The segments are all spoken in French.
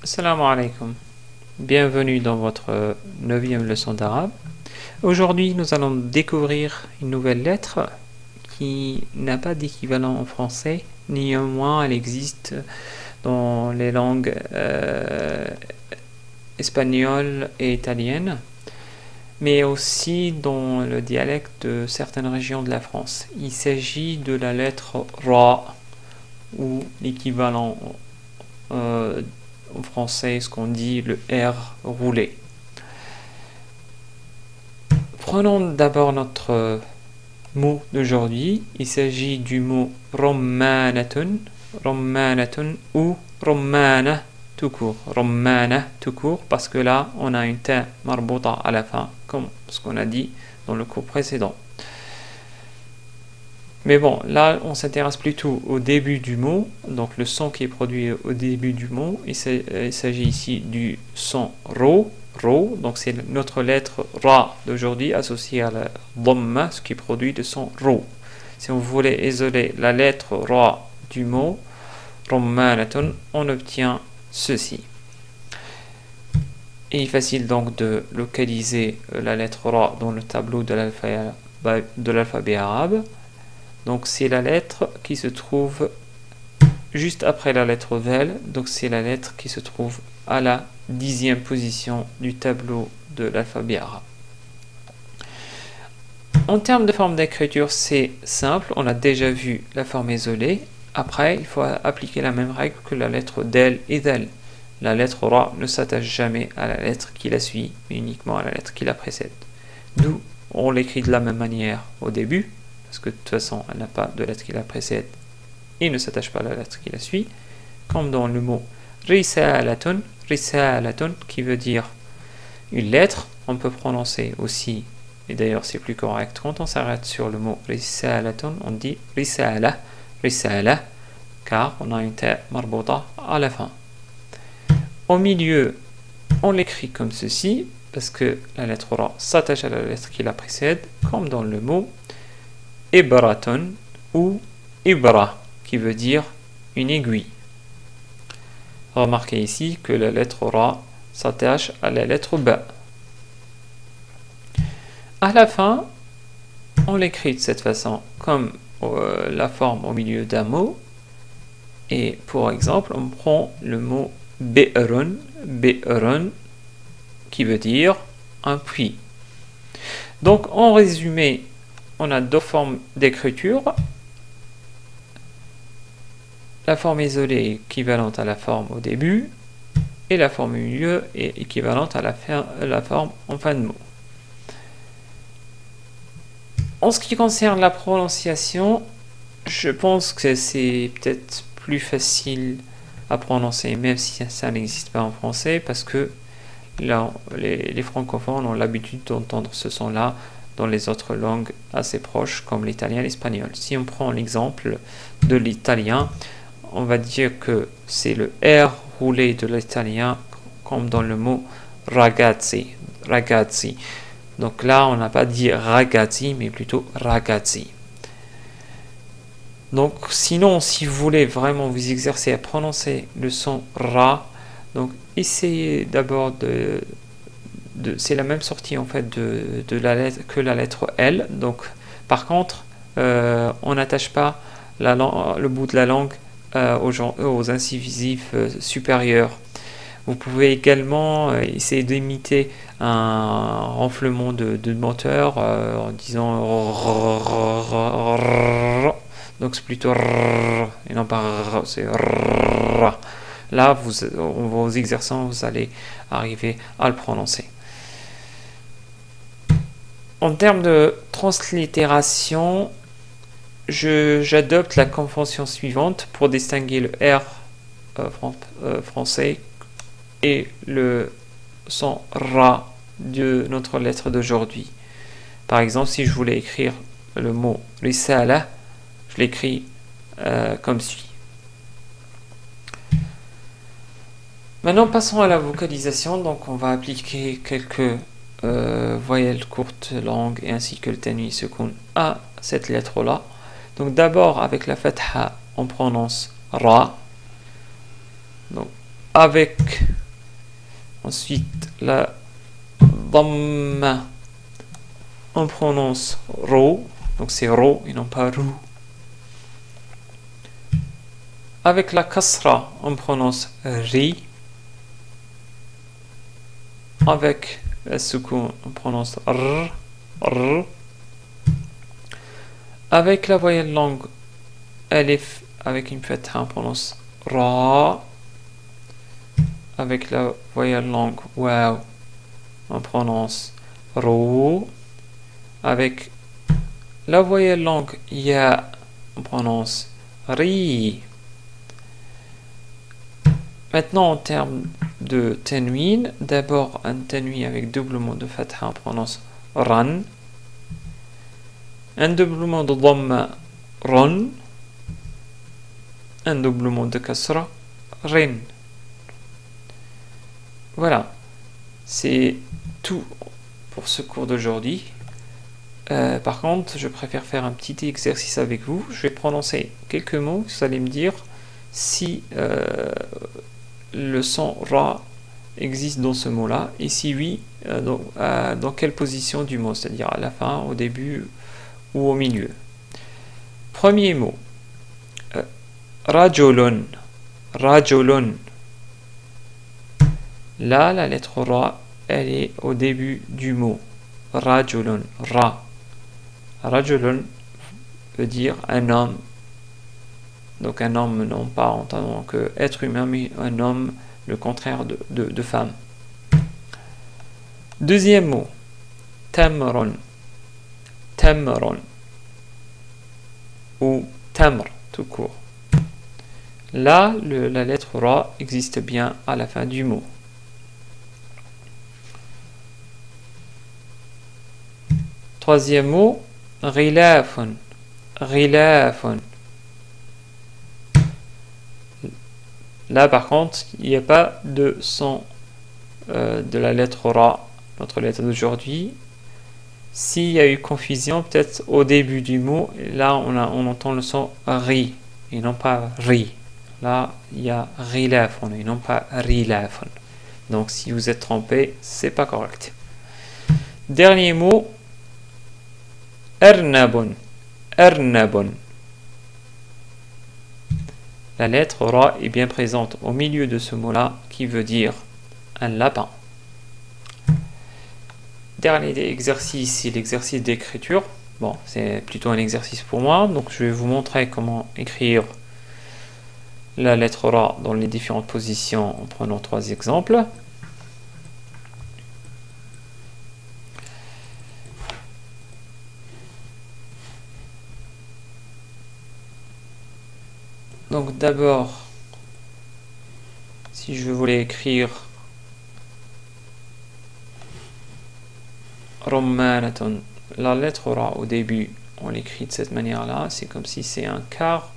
Assalamu alaikum. Bienvenue dans votre 9e leçon d'arabe. Aujourd'hui, nous allons découvrir une nouvelle lettre qui n'a pas d'équivalent en français. Néanmoins, elle existe dans les langues espagnoles et italiennes, mais aussi dans le dialecte de certaines régions de la France. Il s'agit de la lettre Ra, ou l'équivalent en français, ce qu'on dit le R roulé. Prenons d'abord notre mot d'aujourd'hui. Il s'agit du mot rommanatun, rommanatun ou rommana tout court. Rommana tout court, parce que là, on a une ta marbouta à la fin, comme ce qu'on a dit dans le cours précédent. Mais bon, là, on s'intéresse plutôt au début du mot, donc le son qui est produit au début du mot. Il s'agit ici du son ro, ro, donc c'est notre lettre ra d'aujourd'hui associée à la dhamma, ce qui produit le son ro. Si on voulait isoler la lettre ra du mot rommanatun, on obtient ceci. Et il est facile donc de localiser la lettre ra dans le tableau de l'alphabet arabe. Donc c'est la lettre qui se trouve juste après la lettre vel, donc c'est la lettre qui se trouve à la 10e position du tableau de l'alphabet arabe. En termes de forme d'écriture, c'est simple, on a déjà vu la forme isolée. Après, il faut appliquer la même règle que la lettre del et del. La lettre ra ne s'attache jamais à la lettre qui la suit, mais uniquement à la lettre qui la précède. D'où on l'écrit de la même manière au début, parce que de toute façon, elle n'a pas de lettre qui la précède et ne s'attache pas à la lettre qui la suit, comme dans le mot risalatun, risalatun, qui veut dire une lettre. On peut prononcer aussi, et d'ailleurs c'est plus correct, quand on s'arrête sur le mot risalatun, on dit risala, risala, car on a une ta marbouta à la fin. Au milieu, on l'écrit comme ceci, parce que la lettre ra s'attache à la lettre qui la précède, comme dans le mot ibratun ou ibra, qui veut dire une aiguille. Remarquez ici que la lettre ra s'attache à la lettre ba. À la fin, on l'écrit de cette façon, comme la forme au milieu d'un mot. Et pour exemple, on prend le mot bi'run, bi'run, qui veut dire un puits. Donc en résumé, on a deux formes d'écriture. La forme isolée est équivalente à la forme au début, et la forme au milieu est équivalente à la forme en fin de mot. En ce qui concerne la prononciation, je pense que c'est peut-être plus facile à prononcer, même si ça n'existe pas en français, parce que là, les francophones ont l'habitude d'entendre ce son-là dans les autres langues assez proches, comme l'italien et l'espagnol. Si on prend l'exemple de l'italien, on va dire que c'est le R roulé de l'italien, comme dans le mot ragazzi, ragazzi. Donc là, on n'a pas dit ragazzi, mais plutôt ragazzi. Donc sinon, si vous voulez vraiment vous exercer à prononcer le son ra, donc essayez d'abord c'est la même sortie en fait de la lettre que la lettre L. Donc par contre, on n'attache pas le bout de la langue aux incisifs supérieurs. Vous pouvez également essayer d'imiter un renflement de moteur en disant donc c'est plutôt et non pas c'est là en vous exerçant vous allez arriver à le prononcer. En termes de translittération, j'adopte la convention suivante pour distinguer le R français et le son ra de notre lettre d'aujourd'hui. Par exemple, si je voulais écrire le mot risala, je l'écris comme suit. Maintenant, passons à la vocalisation. Donc, on va appliquer quelques voyelles courtes, longues, et ainsi que le tanwin sukun à cette lettre-là. Donc, d'abord, avec la fatha, on prononce ra. Donc, avec ensuite la dhamma, on prononce ro, donc c'est ro et non pas rou. Avec la kasra, on prononce ri. Avec la soukoun, on prononce r, r. Avec la voyelle longue alif, avec une fatha, on prononce ra. Avec la voyelle longue waw, on prononce rou. Avec la voyelle longue ya, on prononce ri. Maintenant, en termes de tanwin, d'abord un tanwin avec doublement de fatha, on prononce ran. Un doublement de dhamma, ron. Un doublement de kasra, rin. Voilà, c'est tout pour ce cours d'aujourd'hui. Par contre, je préfère faire un petit exercice avec vous. Je vais prononcer quelques mots, vous allez me dire si le son ra existe dans ce mot-là, et si oui, dans quelle position du mot, c'est-à-dire à la fin, au début ou au milieu. Premier mot, rajulun, rajulun. Là, la lettre ra, elle est au début du mot. Rajulun, ra. Rajulun veut dire un homme. Donc un homme, non pas en tant qu'être humain, mais un homme, le contraire de femme. Deuxième mot, tamrun, tamrun, ou tamr, tout court. Là, la lettre ra existe bien à la fin du mot. Troisième mot, ghilafun, ghilafun. Là, par contre, il n'y a pas de son de la lettre ra, notre lettre d'aujourd'hui. S'il y a eu confusion, peut-être au début du mot, là, on entend le son ri, et non pas ri. Là, il y a ghilafun, et non pas rilafun. Donc, si vous êtes trompé, c'est pas correct. Dernier mot, arnabun, arnabun. La lettre ra est bien présente au milieu de ce mot-là, qui veut dire un lapin. Dernier exercice, c'est l'exercice d'écriture. Bon, c'est plutôt un exercice pour moi, donc je vais vous montrer comment écrire la lettre ra dans les différentes positions en prenant 3 exemples. Donc d'abord, si je voulais écrire Rommanatun, la lettre ra au début, on l'écrit de cette manière-là, c'est comme si c'est un quart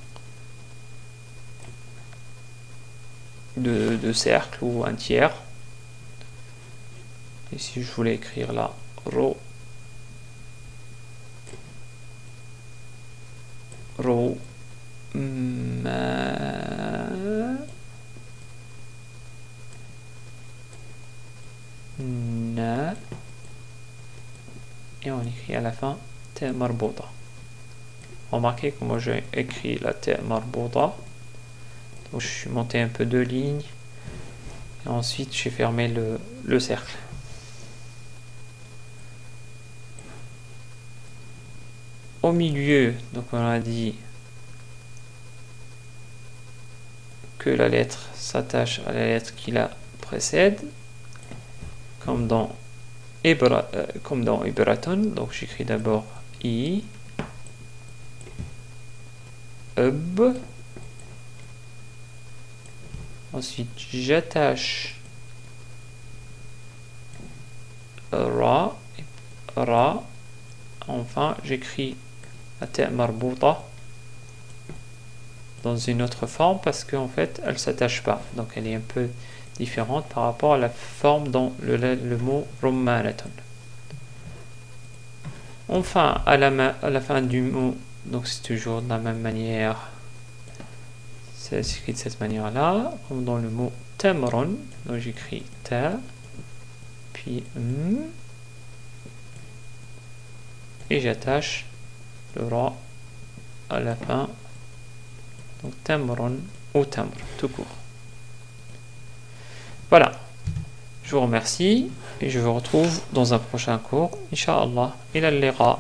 de cercle ou un tiers. Et si je voulais écrire là, ro, ro, ma, na, et on écrit à la fin ta marbouta. Remarquez comment j'ai écrit la ta marbouta. Donc je suis monté un peu 2 lignes et ensuite j'ai fermé le cercle. Au milieu, donc on a dit que la lettre s'attache à la lettre qui la précède, comme dans Ibraton. Donc j'écris d'abord I, Ub, ensuite j'attache Ra, Ra, enfin j'écris la ta marbouta dans une autre forme parce qu'en fait elle s'attache pas, donc elle est un peu différente par rapport à la forme dans le mot rommanatun. Enfin à la fin du mot, donc c'est toujours de la même manière, c'est écrit de cette manière là, comme dans le mot tamron, donc j'écris ta, puis et j'attache le ra à la fin, donc tamron ou tamr, tout court. Voilà, je vous remercie et je vous retrouve dans un prochain cours, Inch'Allah, ila al-liqa.